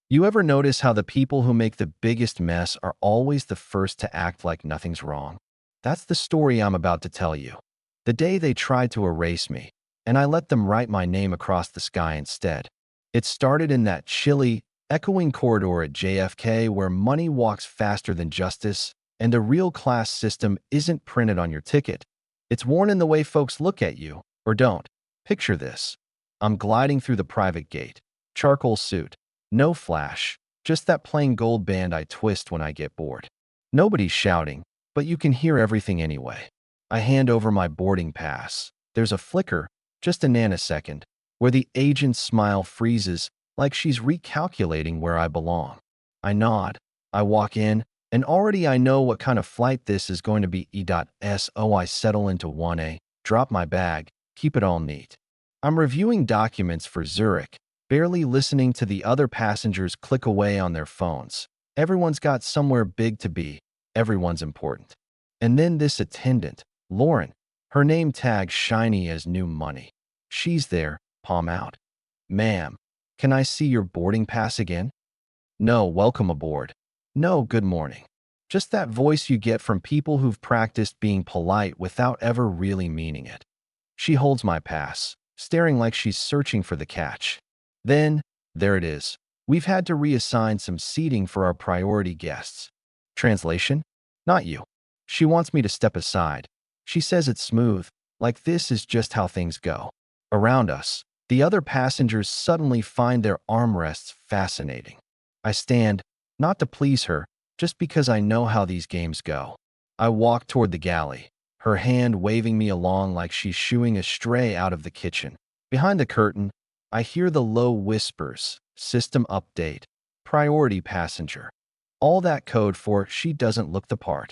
You ever notice how the people who make the biggest mess are always the first to act like nothing's wrong? That's the story I'm about to tell you. The day they tried to erase me, and I let them write my name across the sky instead. It started in that chilly, echoing corridor at JFK where money walks faster than justice, and the real class system isn't printed on your ticket. It's worn in the way folks look at you, or don't. Picture this. I'm gliding through the private gate. Charcoal suit. No flash. Just that plain gold band I twist when I get bored. Nobody's shouting, but you can hear everything anyway. I hand over my boarding pass. There's a flicker, just a nanosecond, where the agent's smile freezes like she's recalculating where I belong. I nod. I walk in, and already I know what kind of flight this is going to be. So I settle into 1A, drop my bag, keep it all neat. I'm reviewing documents for Zurich, barely listening to the other passengers click away on their phones. Everyone's got somewhere big to be. Everyone's important. And then this attendant, Lauren, her name tag shiny as new money. She's there, palm out. Ma'am, can I see your boarding pass again? No, welcome aboard. No, good morning. Just that voice you get from people who've practiced being polite without ever really meaning it. She holds my pass, staring like she's searching for the catch. Then, there it is. We've had to reassign some seating for our priority guests. Translation? Not you. She wants me to step aside. She says it's smooth, like this is just how things go. Around us, the other passengers suddenly find their armrests fascinating. I stand, not to please her, just because I know how these games go. I walk toward the galley, her hand waving me along like she's shooing a stray out of the kitchen. Behind the curtain, I hear the low whispers, system update, priority passenger. All that code for she doesn't look the part.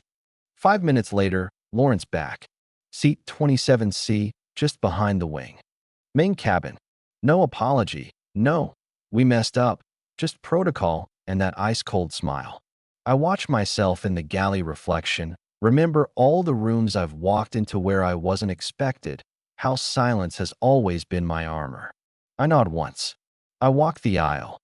5 minutes later, Lauren's back. Seat 27C, just behind the wing. Main cabin. No apology. No, we messed up. Just protocol and that ice-cold smile. I watch myself in the galley reflection, remember all the rooms I've walked into where I wasn't expected, how silence has always been my armor. I nod once. I walk the aisle.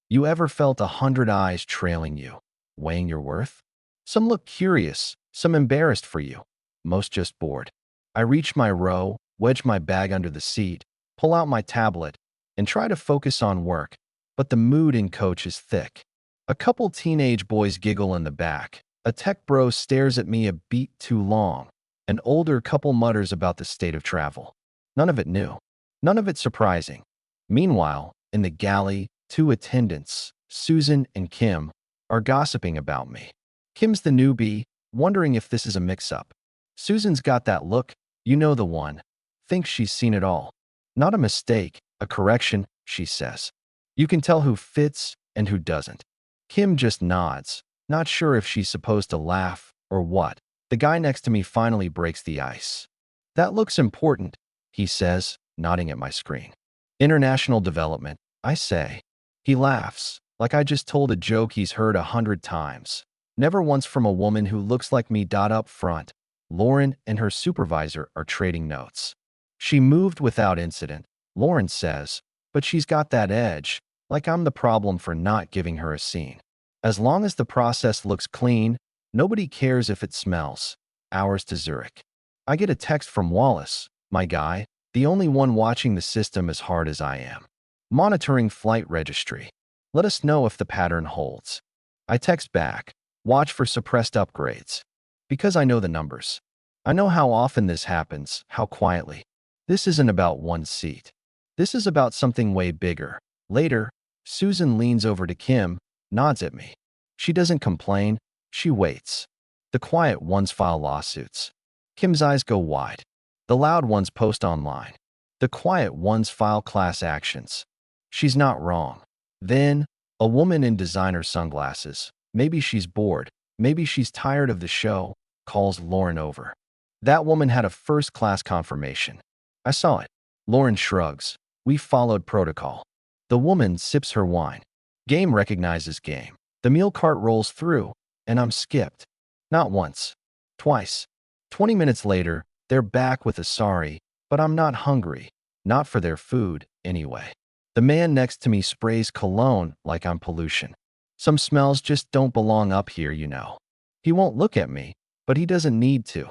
You ever felt 100 eyes trailing you, weighing your worth? Some look curious, some embarrassed for you, most just bored. I reach my row, wedge my bag under the seat, pull out my tablet, and try to focus on work, but the mood in coach is thick. A couple teenage boys giggle in the back. A tech bro stares at me a beat too long. An older couple mutters about the state of travel. None of it new. None of it surprising. Meanwhile, in the galley, two attendants, Susan and Kim, are gossiping about me. Kim's the newbie, wondering if this is a mix-up. Susan's got that look, you know the one. Thinks she's seen it all. Not a mistake, a correction, she says. You can tell who fits and who doesn't. Kim just nods, not sure if she's supposed to laugh or what. The guy next to me finally breaks the ice. That looks important, he says, nodding at my screen. International development, I say. He laughs, like I just told a joke he's heard 100 times. Never once from a woman who looks like me. Up front, Lauren and her supervisor are trading notes. She moved without incident, Lauren says, but she's got that edge, like I'm the problem for not giving her a scene. As long as the process looks clean, nobody cares if it smells. Hours to Zurich. I get a text from Wallace, my guy, the only one watching the system as hard as I am. Monitoring flight registry. Let us know if the pattern holds. I text back, watch for suppressed upgrades. Because I know the numbers. I know how often this happens, how quietly. This isn't about one seat. This is about something way bigger. Later, Susan leans over to Kim, nods at me. She doesn't complain, she waits. The quiet ones file lawsuits. Kim's eyes go wide. The loud ones post online. The quiet ones file class actions. She's not wrong. Then, a woman in designer sunglasses, maybe she's bored, maybe she's tired of the show, calls Lauren over. That woman had a first-class confirmation. I saw it. Lauren shrugs. We followed protocol. The woman sips her wine. Game recognizes game. The meal cart rolls through, and I'm skipped. Not once. Twice. 20 minutes later, they're back with a sorry, but I'm not hungry. Not for their food, anyway. The man next to me sprays cologne like I'm pollution. Some smells just don't belong up here, you know. He won't look at me, but he doesn't need to.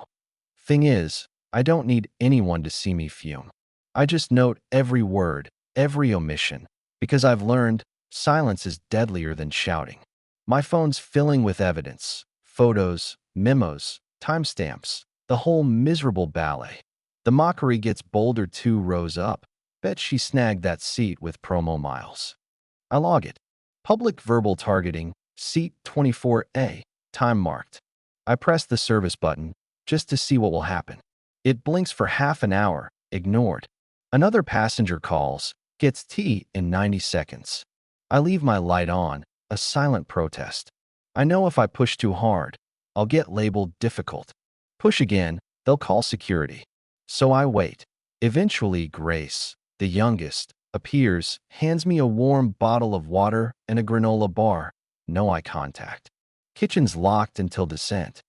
Thing is, I don't need anyone to see me fume. I just note every word, every omission, because I've learned silence is deadlier than shouting. My phone's filling with evidence, photos, memos, timestamps, the whole miserable ballet. The mockery gets bolder 2 rows up. Bet she snagged that seat with promo miles. I log it. Public verbal targeting, seat 24A, time marked. I press the service button just to see what will happen. It blinks for half an hour, ignored. Another passenger calls, gets tea in 90 seconds. I leave my light on, a silent protest. I know if I push too hard, I'll get labeled difficult. Push again, they'll call security. So I wait. Eventually, Grace, the youngest, appears, hands me a warm bottle of water and a granola bar. No eye contact. Kitchen's locked until descent.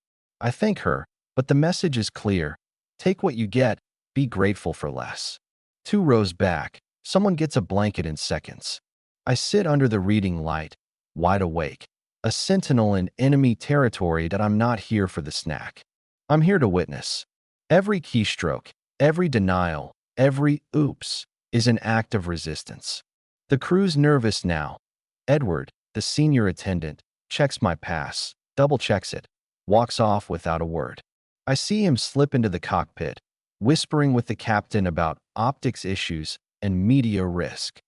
I thank her, but the message is clear. Take what you get, be grateful for less. 2 rows back, someone gets a blanket in seconds. I sit under the reading light, wide awake, a sentinel in enemy territory that I'm not here for the snack. I'm here to witness. Every keystroke, every denial, every oops is an act of resistance. The crew's nervous now. Edward, the senior attendant, checks my pass, double-checks it, walks off without a word. I see him slip into the cockpit, whispering with the captain about optics issues and media risk.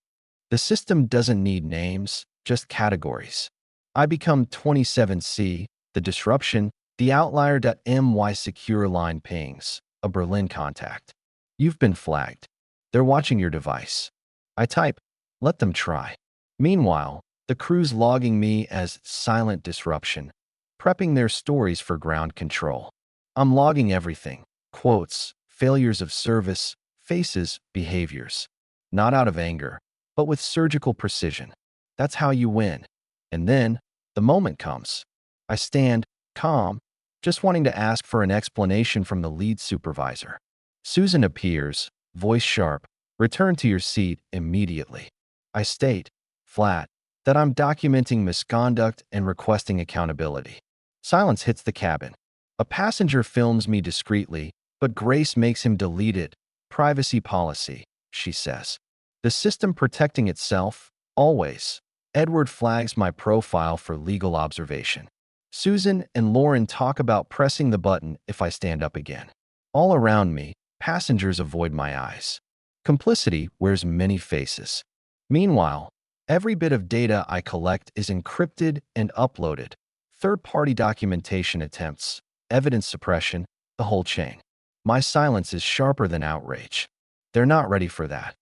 The system doesn't need names, just categories. I become 27C, the disruption, the outlier.my secure line pings, a Berlin contact. You've been flagged. They're watching your device. I type, let them try. Meanwhile, the crew's logging me as silent disruption, prepping their stories for ground control. I'm logging everything, quotes, failures of service, faces, behaviors. Not out of anger, but with surgical precision. That's how you win. And then, the moment comes. I stand, calm, just wanting to ask for an explanation from the lead supervisor. Susan appears, voice sharp, return to your seat immediately. I state, flat, that I'm documenting misconduct and requesting accountability. Silence hits the cabin. A passenger films me discreetly, but Grace makes him delete it. Privacy policy, she says. The system protecting itself, always. Edward flags my profile for legal observation. Susan and Lauren talk about pressing the button if I stand up again. All around me, passengers avoid my eyes. Complicity wears many faces. Meanwhile, every bit of data I collect is encrypted and uploaded. Third-party documentation attempts, evidence suppression, the whole chain. My silence is sharper than outrage. They're not ready for that.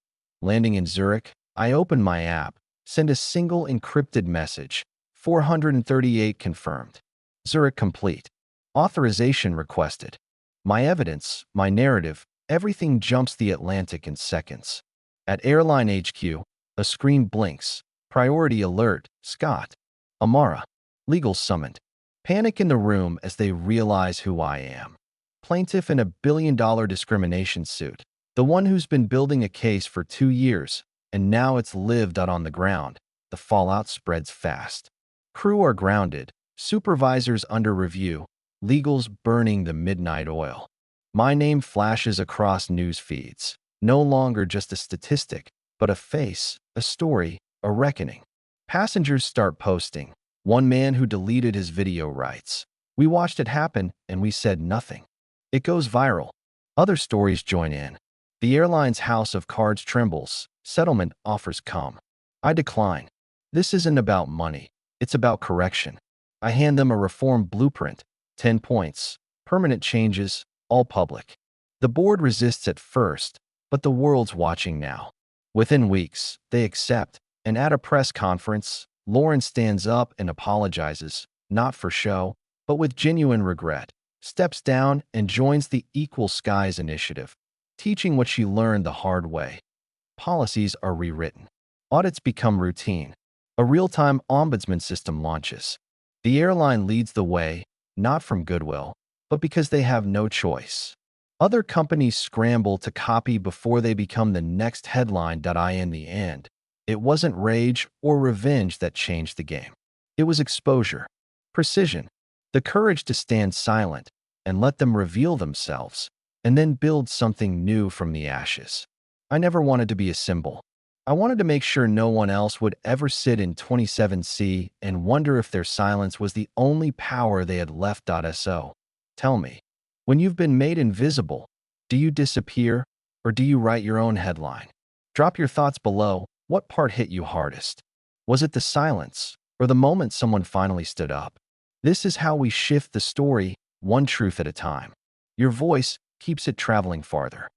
Landing in Zurich, I open my app, send a single encrypted message, 438 confirmed. Zurich complete. Authorization requested. My evidence, my narrative, everything jumps the Atlantic in seconds. At Airline HQ, a screen blinks. Priority alert, Scott. Amara. Legal summoned. Panic in the room as they realize who I am. Plaintiff in a billion-dollar discrimination suit. The one who's been building a case for 2 years, and now it's lived out on the ground. The fallout spreads fast. Crew are grounded, supervisors under review, legals burning the midnight oil. My name flashes across news feeds, no longer just a statistic, but a face, a story, a reckoning. Passengers start posting. One man who deleted his video writes, "We watched it happen and we said nothing." It goes viral. Other stories join in. The airline's house of cards trembles. Settlement offers come. I decline. This isn't about money. It's about correction. I hand them a reform blueprint, 10 points, permanent changes, all public. The board resists at first, but the world's watching now. Within weeks, they accept, and at a press conference, Lauren stands up and apologizes, not for show, but with genuine regret, steps down and joins the Equal Skies initiative, teaching what she learned the hard way. Policies are rewritten. Audits become routine. A real-time ombudsman system launches. The airline leads the way, not from goodwill, but because they have no choice. Other companies scramble to copy before they become the next headline. In the end, It wasn't rage or revenge that changed the game. It was exposure, precision, the courage to stand silent and let them reveal themselves, and then build something new from the ashes. I never wanted to be a symbol. I wanted to make sure no one else would ever sit in 27C and wonder if their silence was the only power they had left. So, tell me, when you've been made invisible, do you disappear or do you write your own headline? Drop your thoughts below. What part hit you hardest? Was it the silence or the moment someone finally stood up? This is how we shift the story, one truth at a time. Your voice keeps it traveling farther.